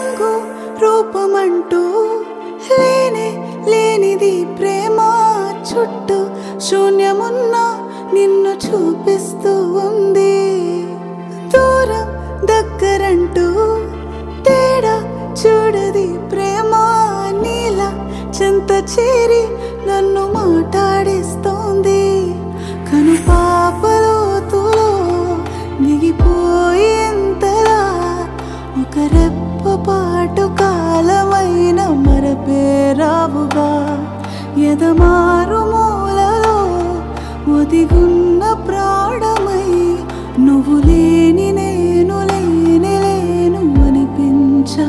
రంగు రూపమంటూ లేనే లేనిది ప్రేమ చుట్టూ శూన్యమున్న నిన్ను చూపిస్తూ ఉంది దూరం దగ్గరంటూ తేడా చూడది ప్రేమ నీలా చెంత చేరి నన్ను మాట్లాడిస్తోంది కను పాపలోతులో దిగిపోయేంతలా ఒక రెప్పపాటు కాలమైన మరపేరావుగా ఎదమారు మూలలో ఒదిగున్న ప్రాణమై నువ్వు లేని నేను లేని లేను అనిపించా